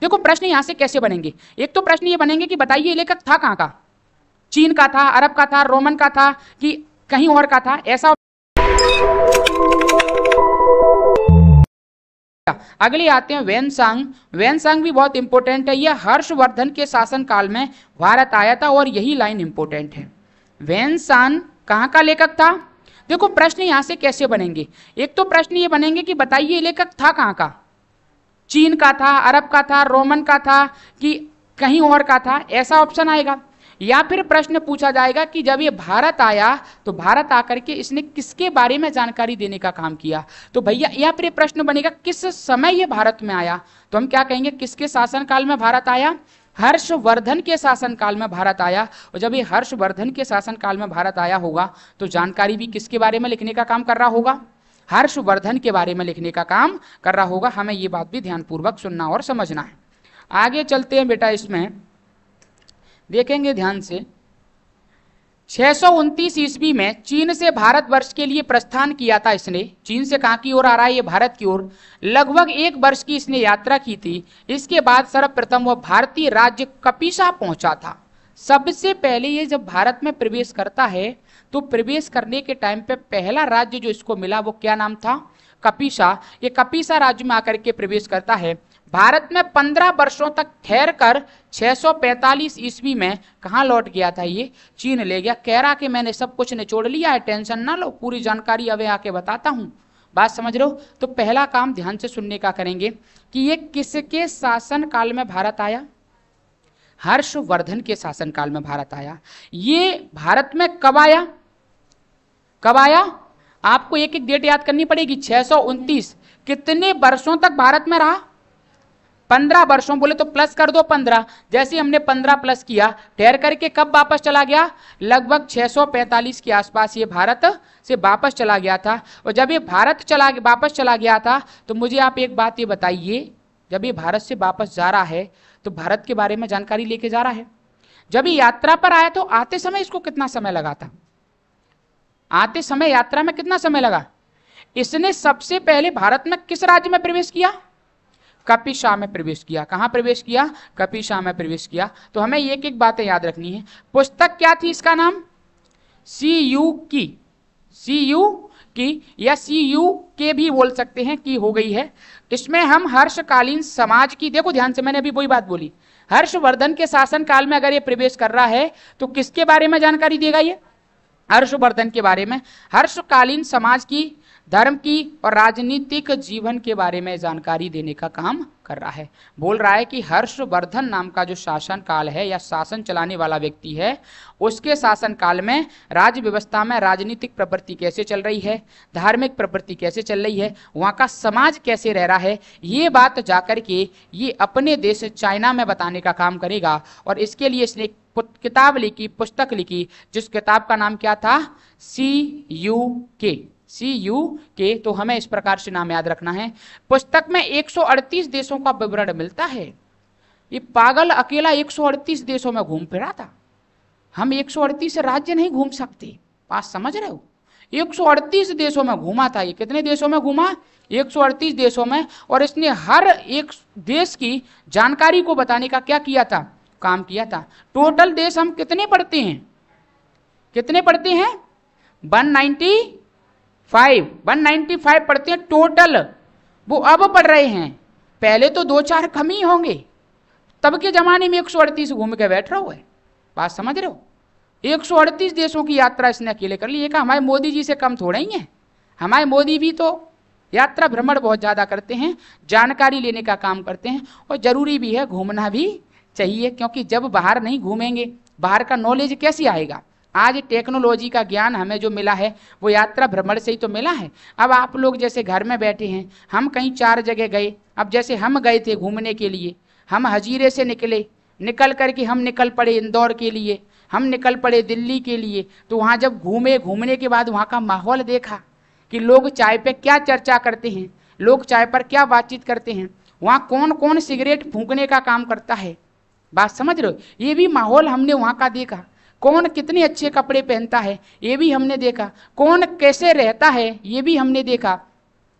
देखो प्रश्न यहां से कैसे बनेंगे, एक तो प्रश्न ये बनेंगे कि बताइए लेखक था कहां का, चीन का था, अरब का था, रोमन का था कि कहीं और का था, ऐसा। अगले आते हैं वेनसांग। वेनसांग भी बहुत इंपॉर्टेंट है, यह हर्षवर्धन के शासनकाल में भारत आया था और यही लाइन इंपॉर्टेंट है। वेनसांग कहां का लेखक था? देखो प्रश्न यहां से कैसे बनेंगे, एक तो प्रश्न ये बनेंगे कि बताइए लेखक था कहां का, चीन का था, अरब का था, रोमन का था कि कहीं और का था, ऐसा ऑप्शन आएगा। या फिर प्रश्न पूछा जाएगा कि जब ये भारत आया तो भारत आकर के इसने किसके बारे में जानकारी देने का काम किया। तो भैया या फिर प्रश्न बनेगा किस समय ये भारत में आया, तो हम क्या कहेंगे किसके शासनकाल में भारत आया, हर्षवर्धन के शासनकाल में भारत आया। और जब ये हर्षवर्धन के शासनकाल में भारत आया होगा तो जानकारी भी किसके बारे में लिखने का काम कर रहा होगा, हर्षवर्धन के बारे में लिखने का काम कर रहा होगा। हमें ये बात भी ध्यानपूर्वक सुनना और समझना है। आगे चलते हैं बेटा, इसमें देखेंगे ध्यान से। 629 ईस्वी में चीन से भारतवर्ष के लिए प्रस्थान किया था इसने। चीन से कहाँ की ओर आ रहा है ये, भारत की ओर। लगभग 1 वर्ष की इसने यात्रा की थी। इसके बाद सर्वप्रथम वह भारतीय राज्य कपिसा पहुंचा था। सबसे पहले ये जब भारत में प्रवेश करता है तो प्रवेश करने के टाइम पे पहला राज्य जो इसको मिला वो क्या नाम था, कपिसा। ये कपिसा राज्य में आकर के प्रवेश करता है। भारत में 15 वर्षों तक ठहर कर 645 ईस्वी में कहाँ लौट गया था ये, चीन ले गया। कह रहा कि मैंने सब कुछ निचोड़ लिया है, टेंशन ना लो, पूरी जानकारी अब आके बताता हूँ। बात समझ रहे हो? तो पहला काम ध्यान से सुनने का करेंगे कि ये किसके शासन काल में भारत आया, हर्षवर्धन के शासन काल में भारत आया। ये भारत में कब आया, कब आया, आपको एक एक डेट याद करनी पड़ेगी। 629 कितने वर्षों तक भारत में रहा, 15 वर्षों, बोले तो प्लस कर दो 15। जैसे हमने 15 प्लस किया, ठहर करके कब वापस चला गया, लगभग 645 के आसपास ये भारत से वापस चला गया था। और जब ये भारत वापस चला गया था तो मुझे आप एक बात ये बताइए, जब ये भारत से वापस जा रहा है तो भारत के बारे में जानकारी लेके जा रहा है। जब ये यात्रा पर आया तो आते समय इसको कितना समय लगा था, आते समय यात्रा में कितना समय लगा? इसने सबसे पहले भारत में किस राज्य में प्रवेश किया, कपिसा में प्रवेश किया। कहां प्रवेश किया, कपिसा में प्रवेश किया। तो हमें एक एक बातें याद रखनी है। पुस्तक क्या थी, इसका नाम सीयू की, सीयू की या सीयू के भी बोल सकते हैं, की हो गई है। इसमें हम हर्षकालीन समाज की, देखो ध्यान से, मैंने अभी वही बात बोली, हर्षवर्धन के शासन काल में अगर ये प्रवेश कर रहा है तो किसके बारे में जानकारी देगा ये, हर्षवर्धन के बारे में। हर्षकालीन समाज की, धर्म की और राजनीतिक जीवन के बारे में जानकारी देने का काम कर रहा है। बोल रहा है कि हर्षवर्धन नाम का जो शासन काल है या शासन चलाने वाला व्यक्ति है, उसके शासन काल में राज्य व्यवस्था में राजनीतिक प्रवृत्ति कैसे चल रही है, धार्मिक प्रवृत्ति कैसे चल रही है, वहाँ का समाज कैसे रह रहा है, ये बात जाकर के ये अपने देश चाइना में बताने का काम करेगा। और इसके लिए इसने किताब लिखी, पुस्तक लिखी, जिस किताब का नाम क्या था, CUK, CUK। तो हमें इस प्रकार से नाम याद रखना है। पुस्तक में 138 देशों का विवरण मिलता है। ये पागल अकेला 138 देशों में घूम फिरा था। हम 138 राज्य नहीं घूम सकते, बात समझ रहे हो? 138 देशों में घूमा था ये। कितने देशों में घूमा, 138 देशों में। और इसने हर एक देश की जानकारी को बताने का क्या किया था, काम किया था। टोटल देश हम कितने पढ़ते हैं, कितने पढ़ते हैं, 195 पढ़ते हैं टोटल। वो अब पढ़ रहे हैं, पहले तो 2-4 कम ही होंगे। तब के जमाने में 138 घूम के बैठ रहे हो है, बात समझ रहे हो? 138 देशों की यात्रा इसने अकेले कर ली। ये हमारे मोदी जी से कम थोड़ा ही है। हमारे मोदी भी तो यात्रा भ्रमण बहुत ज़्यादा करते हैं, जानकारी लेने का काम करते हैं। और ज़रूरी भी है, घूमना भी चाहिए, क्योंकि जब बाहर नहीं घूमेंगे बाहर का नॉलेज कैसे आएगा। आज टेक्नोलॉजी का ज्ञान हमें जो मिला है वो यात्रा भ्रमण से ही तो मिला है। अब आप लोग जैसे घर में बैठे हैं, हम कहीं 4 जगह गए। अब जैसे हम गए थे घूमने के लिए, हम हजीरे से निकल करके हम निकल पड़े इंदौर के लिए, हम निकल पड़े दिल्ली के लिए। तो वहाँ जब घूमने के बाद वहाँ का माहौल देखा कि लोग चाय पे क्या चर्चा करते हैं, लोग चाय पर क्या बातचीत करते हैं, वहाँ कौन कौन सिगरेट फूंकने का काम करता है, बात समझ रहे हो? ये भी माहौल हमने वहाँ का देखा। कौन कितने अच्छे कपड़े पहनता है ये भी हमने देखा, कौन कैसे रहता है ये भी हमने देखा।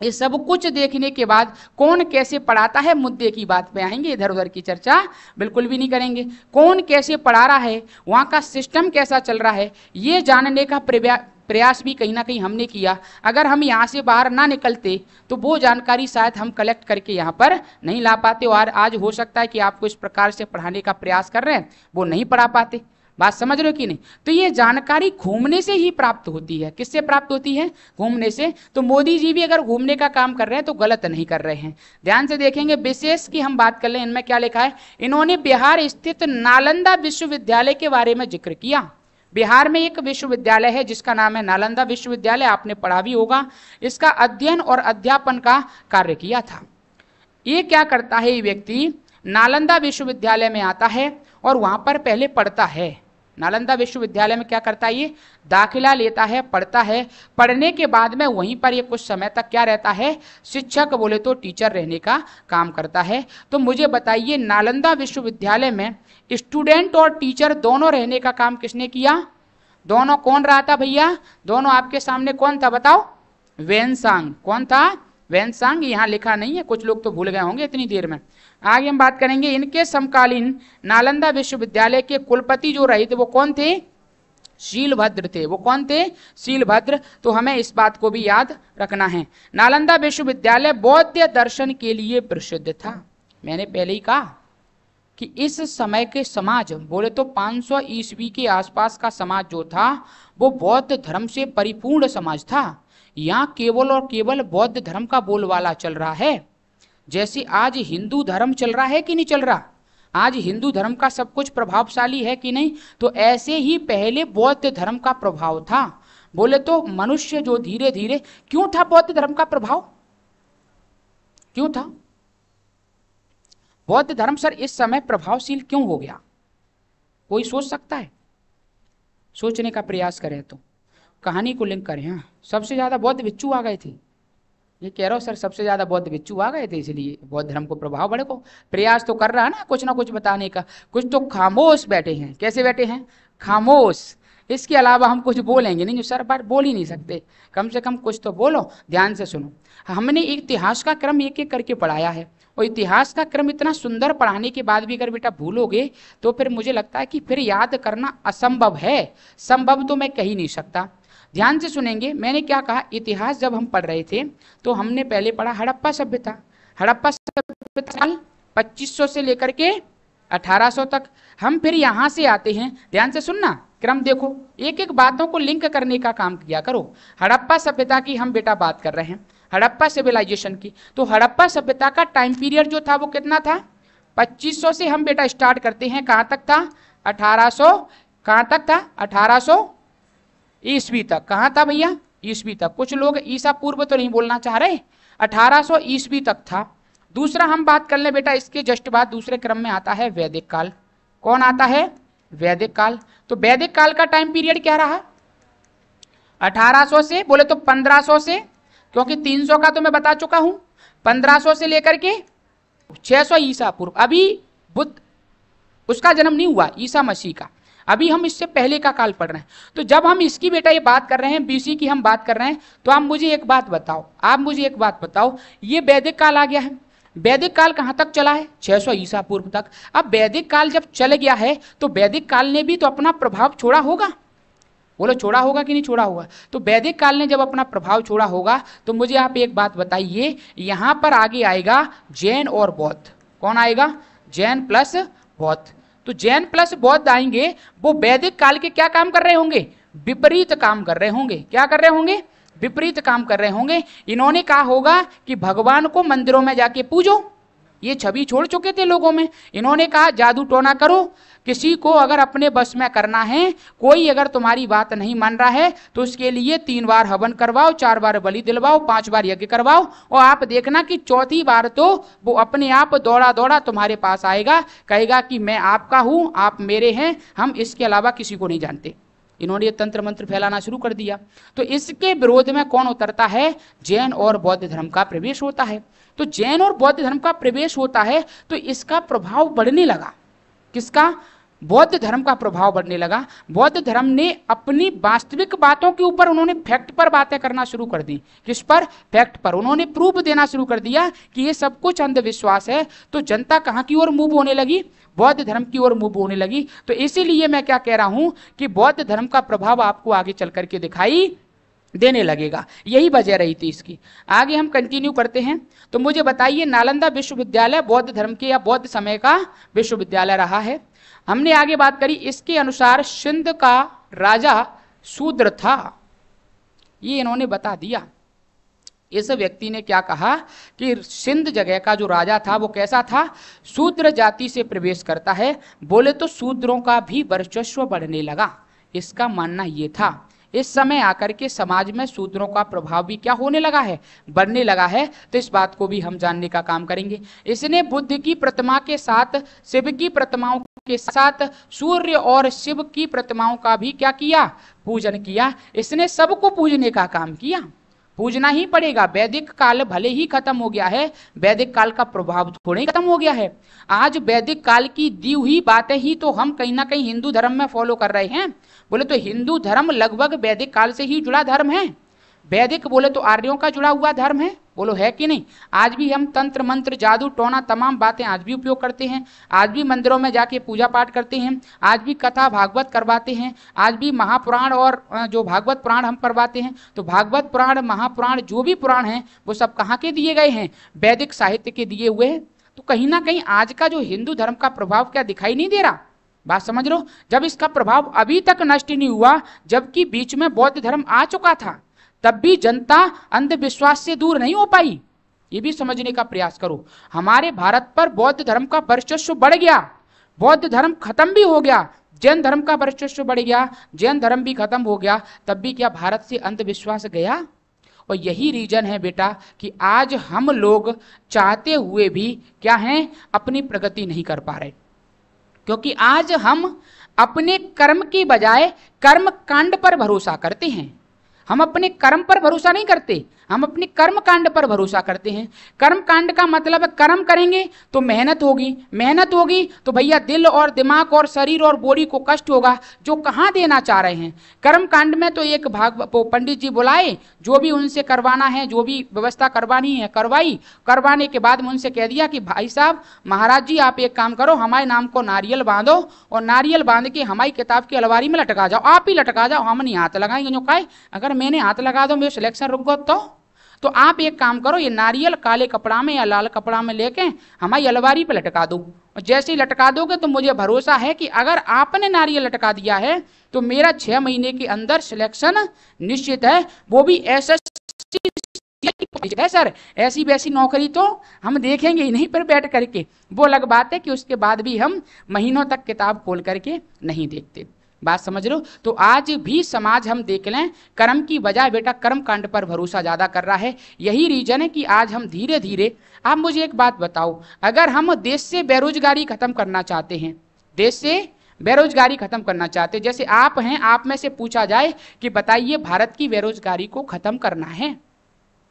ये सब कुछ देखने के बाद कौन कैसे पढ़ाता है, मुद्दे की बात पे आएंगे, इधर उधर की चर्चा बिल्कुल भी नहीं करेंगे। कौन कैसे पढ़ा रहा है, वहाँ का सिस्टम कैसा चल रहा है, ये जानने का प्रयास भी कहीं ना कहीं हमने किया। अगर हम यहाँ से बाहर ना निकलते तो वो जानकारी शायद हम कलेक्ट करके यहाँ पर नहीं ला पाते, और आज हो सकता है कि आपको इस प्रकार से पढ़ाने का प्रयास कर रहे हैं वो नहीं पढ़ा पाते। बात समझ रहे हो कि नहीं? तो ये जानकारी घूमने से ही प्राप्त होती है। किससे प्राप्त होती है? घूमने से। तो मोदी जी भी अगर घूमने का काम कर रहे हैं तो गलत नहीं कर रहे हैं। ध्यान से देखेंगे, विशेष की हम बात कर लें, इनमें क्या लिखा है, इन्होंने बिहार स्थित नालंदा विश्वविद्यालय के बारे में जिक्र किया। बिहार में एक विश्वविद्यालय है जिसका नाम है नालंदा विश्वविद्यालय, आपने पढ़ा भी होगा। इसका अध्ययन और अध्यापन का कार्य किया था। ये क्या करता है, ये व्यक्ति नालंदा विश्वविद्यालय में आता है और वहां पर पहले पढ़ता है। नालंदा विश्वविद्यालय में क्या करता है, ये दाखिला लेता है, पढ़ता है। पढ़ने के बाद में वहीं पर ये कुछ समय तक क्या रहता है, शिक्षक बोले तो टीचर रहने का काम करता है। तो मुझे बताइए, नालंदा विश्वविद्यालय में स्टूडेंट और टीचर दोनों रहने का काम किसने किया? दोनों। कौन रहा था भैया? दोनों आपके सामने कौन था बताओ? वेनसांग। कौन था? वेनसांग। यहाँ लिखा नहीं है, कुछ लोग तो भूल गए होंगे इतनी देर में। आगे हम बात करेंगे, इनके समकालीन नालंदा विश्वविद्यालय के कुलपति जो रहे थे वो कौन थे? शीलभद्र थे। वो कौन थे? शीलभद्र। तो हमें इस बात को भी याद रखना है। नालंदा विश्वविद्यालय बौद्ध दर्शन के लिए प्रसिद्ध था। मैंने पहले ही कहा कि इस समय के समाज बोले तो 500 ईस्वी के आसपास का समाज जो था वो बौद्ध धर्म से परिपूर्ण समाज था। यहाँ केवल और केवल बौद्ध धर्म का बोलबाला चल रहा है। जैसे आज हिंदू धर्म चल रहा है कि नहीं चल रहा, आज हिंदू धर्म का सब कुछ प्रभावशाली है कि नहीं, तो ऐसे ही पहले बौद्ध धर्म का प्रभाव था। बोले तो मनुष्य जो धीरे धीरे, क्यों था बौद्ध धर्म का प्रभाव, क्यों था बौद्ध धर्म सर इस समय प्रभावशील क्यों हो गया? कोई सोच सकता है? सोचने का प्रयास करें तो कहानी को लिंक करें। हाँ, सबसे ज्यादा बौद्ध भिक्षु आ गए थे, ये कह रहा हूं सर, सबसे ज्यादा बौद्ध भिक्षु आ गए थे, इसलिए बौद्ध धर्म को प्रभाव बढ़े को प्रयास तो कर रहा है ना कुछ बताने का। कुछ तो खामोश बैठे हैं। कैसे बैठे हैं? खामोश। इसके अलावा हम कुछ बोलेंगे नहीं, जो सर बार बोल ही नहीं सकते, कम से कम कुछ तो बोलो। ध्यान से सुनो, हमने इतिहास का क्रम एक एक करके पढ़ाया है, और इतिहास का क्रम इतना सुंदर पढ़ाने के बाद भी अगर बेटा भूलोगे तो फिर मुझे लगता है कि फिर याद करना असंभव है। संभव तो मैं कह ही नहीं सकता। ध्यान से सुनेंगे, मैंने क्या कहा, इतिहास जब हम पढ़ रहे थे तो हमने पहले पढ़ा हड़प्पा सभ्यता। हड़प्पा सभ्यता साल 2500 से लेकर के 1800 तक। हम फिर यहां से आते हैं, ध्यान से सुनना, क्रम देखो, एक एक बातों को लिंक करने का काम किया करो। हड़प्पा सभ्यता की हम बेटा बात कर रहे हैं, हड़प्पा सिविलाइजेशन की। तो हड़प्पा सभ्यता का टाइम पीरियड जो था वो कितना था? 2500 से हम बेटा स्टार्ट करते हैं, कहां तक था? 1800। कहां तक था? 1800 ईस्वी तक। कहां था भैया? ईस्वी तक। कुछ लोग ईसा पूर्व तो नहीं बोलना चाह रहे, 1800 ईस्वी तक था। दूसरा हम बात कर ले बेटा, इसके जस्ट बाद दूसरे क्रम में आता है वैदिक काल। कौन आता है? वैदिक काल। तो वैदिक काल का टाइम पीरियड क्या रहा? 1800 से बोले तो 1500 से, क्योंकि 300 का तो मैं बता चुका हूं, 1500 से लेकर के 600 ईसा पूर्व। अभी बुद्ध उसका जन्म नहीं हुआ, ईसा मसीह का, अभी हम इससे पहले का काल पढ़ रहे हैं। तो जब हम इसकी बेटा ये बात कर रहे हैं, बीसी की हम बात कर रहे हैं, तो आप मुझे एक बात बताओ, ये वैदिक काल आ गया है। वैदिक काल कहां तक चला है? 600 ईसा पूर्व तक। अब वैदिक काल जब चल गया है तो वैदिक काल ने भी तो अपना प्रभाव छोड़ा होगा। बोलो छोड़ा होगा कि नहीं छोड़ा होगा? तो वैदिक काल ने जब अपना प्रभाव छोड़ा होगा तो मुझे आप एक बात बताइए, यहां पर आगे आएगा जैन और बौद्ध। कौन आएगा? जैन प्लस बौद्ध। तो जैन प्लस बौद्ध आएंगे, वो वैदिक काल के क्या काम कर रहे होंगे? विपरीत काम कर रहे होंगे। क्या कर रहे होंगे? विपरीत काम कर रहे होंगे। इन्होंने कहा होगा कि भगवान को मंदिरों में जाके पूजो, ये छवि छोड़ चुके थे लोगों में। इन्होंने कहा जादू टोना करो, किसी को अगर अपने बस में करना है, कोई अगर तुम्हारी बात नहीं मान रहा है तो उसके लिए 3 बार हवन करवाओ, 4 बार बलि दिलवाओ, 5 बार यज्ञ करवाओ, और आप देखना कि चौथी बार तो वो अपने आप दौड़ा दौड़ा तुम्हारे पास आएगा, कहेगा कि मैं आपका हूं, आप मेरे हैं, हम इसके अलावा किसी को नहीं जानते। इन्होंने ये तंत्र मंत्र फैलाना शुरू कर दिया। तो इसके विरोध में कौन उतरता है? जैन और बौद्ध धर्म का प्रवेश होता है। तो जैन और बौद्ध धर्म का प्रवेश होता है तो इसका प्रभाव बढ़ने लगा। किसका? बौद्ध धर्म का प्रभाव बढ़ने लगा। बौद्ध धर्म ने अपनी वास्तविक बातों के ऊपर उन्होंने फैक्ट पर बातें करना शुरू कर दी। किस पर? फैक्ट पर। उन्होंने प्रूफ देना शुरू कर दिया कि ये सब कुछ अंधविश्वास है। तो जनता कहाँ की ओर मूव होने लगी? बौद्ध धर्म की ओर मूव होने लगी। तो इसीलिए मैं क्या कह रहा हूं कि बौद्ध धर्म का प्रभाव आपको आगे चल करके दिखाई देने लगेगा। यही वजह रही थी इसकी। आगे हम कंटिन्यू करते हैं। तो मुझे बताइए, नालंदा विश्वविद्यालय बौद्ध धर्म के या बौद्ध समय का विश्वविद्यालय रहा है। हमने आगे बात करी, इसके अनुसार सिंध का राजा शूद्र था। ये इन्होंने बता दिया। इस व्यक्ति ने क्या कहा कि सिंध जगह का जो राजा था वो कैसा था? शूद्र जाति से प्रवेश करता है। बोले तो शूद्रों का भी वर्चस्व बढ़ने लगा। इसका मानना ये था। इस समय आकर के समाज में शूद्रों का प्रभाव भी क्या होने लगा है? बढ़ने लगा है। तो इस बात को भी हम जानने का काम करेंगे। इसने बुद्ध की प्रतिमा के साथ शिव की प्रतिमाओं के साथ सूर्य और शिव की प्रतिमाओं का भी क्या किया? पूजन किया। इसने सबको पूजने का काम किया। पूजना ही पड़ेगा। वैदिक काल भले ही खत्म हो गया है, वैदिक काल का प्रभाव थोड़ा ही खत्म हो गया है। आज वैदिक काल की दी हुई बातें ही तो हम कहीं ना कहीं हिंदू धर्म में फॉलो कर रहे हैं। बोले तो हिंदू धर्म लगभग वैदिक काल से ही जुड़ा धर्म है। वैदिक बोले तो आर्यों का जुड़ा हुआ धर्म है। बोलो है कि नहीं? आज भी हम तंत्र मंत्र जादू टोना तमाम बातें आज भी उपयोग करते हैं। आज भी मंदिरों में जाके पूजा पाठ करते हैं। आज भी कथा भागवत करवाते हैं। आज भी महापुराण और जो भागवत पुराण हम करवाते हैं। तो भागवत पुराण महापुराण जो भी पुराण हैं वो सब कहाँ के दिए गए हैं? वैदिक साहित्य के दिए हुए हैं। तो कहीं ना कहीं आज का जो हिंदू धर्म का प्रभाव क्या दिखाई नहीं दे रहा? बात समझ लो। जब इसका प्रभाव अभी तक नष्ट नहीं हुआ, जबकि बीच में बौद्ध धर्म आ चुका था, तब भी जनता अंधविश्वास से दूर नहीं हो पाई। ये भी समझने का प्रयास करो। हमारे भारत पर बौद्ध धर्म का वर्चस्व बढ़ गया, बौद्ध धर्म खत्म भी हो गया, जैन धर्म का वर्चस्व बढ़ गया, जैन धर्म भी खत्म हो गया, तब भी क्या भारत से अंधविश्वास गया? और यही रीजन है बेटा कि आज हम लोग चाहते हुए भी क्या हैं? अपनी प्रगति नहीं कर पा रहे। क्योंकि आज हम अपने कर्म की बजाय कर्म कांड पर भरोसा करते हैं। हम अपने कर्म पर भरोसा नहीं करते, हम अपने कर्म कांड पर भरोसा करते हैं। कर्म कांड का मतलब है कर्म करेंगे तो मेहनत होगी, मेहनत होगी तो भैया दिल और दिमाग और शरीर और बॉडी को कष्ट होगा, जो कहाँ देना चाह रहे हैं। कर्म कांड में तो एक भाग पंडित जी बुलाए, जो भी उनसे करवाना है, जो भी व्यवस्था करवानी है करवाई। करवाने के बाद में उनसे कह दिया कि भाई साहब महाराज जी आप एक काम करो, हमारे नाम को नारियल बांधो और नारियल बांध के हमारी किताब की अलमारी में लटका जाओ, आप ही लटका जाओ, हम नहीं हाथ लगाएंगे। जो कहे अगर मैंने हाथ लगा दो मेरे सिलेक्शन रुक गो तो आप एक काम करो, ये नारियल काले कपड़ा में या लाल कपड़ा में लेके हमारी अलमारी पे लटका दो। और जैसे ही लटका दोगे तो मुझे भरोसा है कि अगर आपने नारियल लटका दिया है तो मेरा 6 महीने के अंदर सिलेक्शन निश्चित है। वो भी एसएससी है सर, ऐसी वैसी नौकरी तो हम देखेंगे ही नहीं पर बैठ करके। वो अलग बात है कि उसके बाद भी हम महीनों तक किताब खोल करके नहीं देखते। बात समझ लो। तो आज भी समाज हम देख लें कर्म की बजाय बेटा कर्म कांड पर भरोसा ज्यादा कर रहा है। यही रीजन है कि आज हम धीरे धीरे, आप मुझे एक बात बताओ, अगर हम देश से बेरोजगारी खत्म करना चाहते हैं, देश से बेरोजगारी खत्म करना चाहते हैं, जैसे आप हैं, आप में से पूछा जाए कि बताइए भारत की बेरोजगारी को खत्म करना है,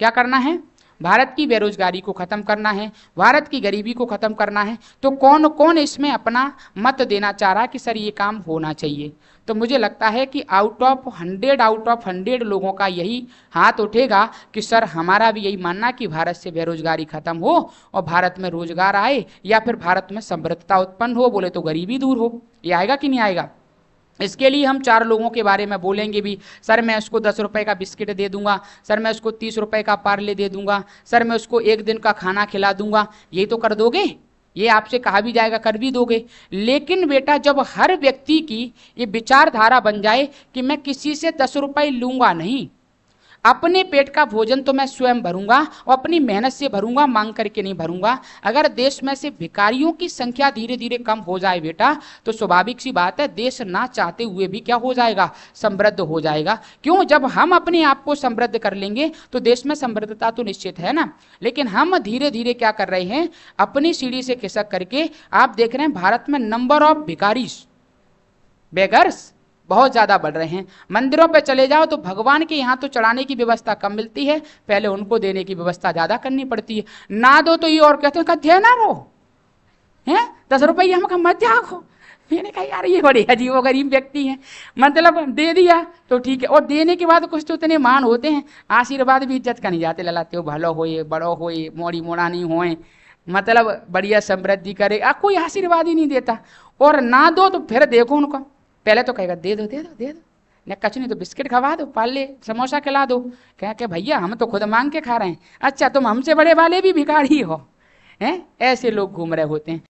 क्या करना है? भारत की बेरोजगारी को खत्म करना है, भारत की गरीबी को खत्म करना है। तो कौन कौन इसमें अपना मत देना चाह रहा है कि सर ये काम होना चाहिए? तो मुझे लगता है कि आउट ऑफ 100 लोगों का यही हाथ उठेगा कि सर हमारा भी यही मानना कि भारत से बेरोजगारी खत्म हो और भारत में रोजगार आए, या फिर भारत में समृद्धता उत्पन्न हो, बोले तो गरीबी दूर हो। ये आएगा कि नहीं आएगा? इसके लिए हम 4 लोगों के बारे में बोलेंगे भी। सर मैं उसको 10 रुपए का बिस्किट दे दूंगा, सर मैं उसको 30 रुपए का पार्ले दे दूंगा, सर मैं उसको 1 दिन का खाना खिला दूंगा। ये तो कर दोगे, ये आपसे कहा भी जाएगा कर भी दोगे। लेकिन बेटा जब हर व्यक्ति की ये विचारधारा बन जाए कि मैं किसी से 10 रुपए लूंगा नहीं, अपने पेट का भोजन तो मैं स्वयं भरूंगा और अपनी मेहनत से भरूंगा, मांग करके नहीं भरूंगा। अगर देश में से भिखारियों की संख्या धीरे धीरे कम हो जाए बेटा, तो स्वाभाविक सी बात है देश ना चाहते हुए भी क्या हो जाएगा? समृद्ध हो जाएगा। क्यों? जब हम अपने आप को समृद्ध कर लेंगे तो देश में समृद्धता तो निश्चित है ना। लेकिन हम धीरे धीरे क्या कर रहे हैं? अपनी सीढ़ी से खिसक करके आप देख रहे हैं भारत में नंबर ऑफ भिखारीज, बेगर्स बहुत ज्यादा बढ़ रहे हैं। मंदिरों पे चले जाओ तो भगवान के यहाँ तो चढ़ाने की व्यवस्था कम मिलती है, पहले उनको देने की व्यवस्था ज्यादा करनी पड़ती है। ना दो तो ये और कहते हैं ध्यान ना रो है 10 रुपये हम मत त्यागो, मैंने कहा यार ये बड़े अजीब गरीब व्यक्ति हैं, मतलब दे दिया तो ठीक है, और देने के बाद कुछ तो इतने मान होते हैं, आशीर्वाद भी इज्जत का नहीं जाते, ललाते हो भलो होए बड़ो होए मोड़ी मोड़ा नहीं होए, मतलब बढ़िया समृद्धि करे, कोई आशीर्वाद ही नहीं देता। और ना दो तो फिर देखो उनको, पहले तो कहेगा दे दो दे दो दे दो, न कच नहीं तो बिस्किट खवा दो, पाले समोसा खिला दो, कह के भैया हम तो खुद मांग के खा रहे हैं, अच्छा तुम हमसे बड़े वाले भी भिखारी हो हैं, ऐसे लोग घूम रहे होते हैं।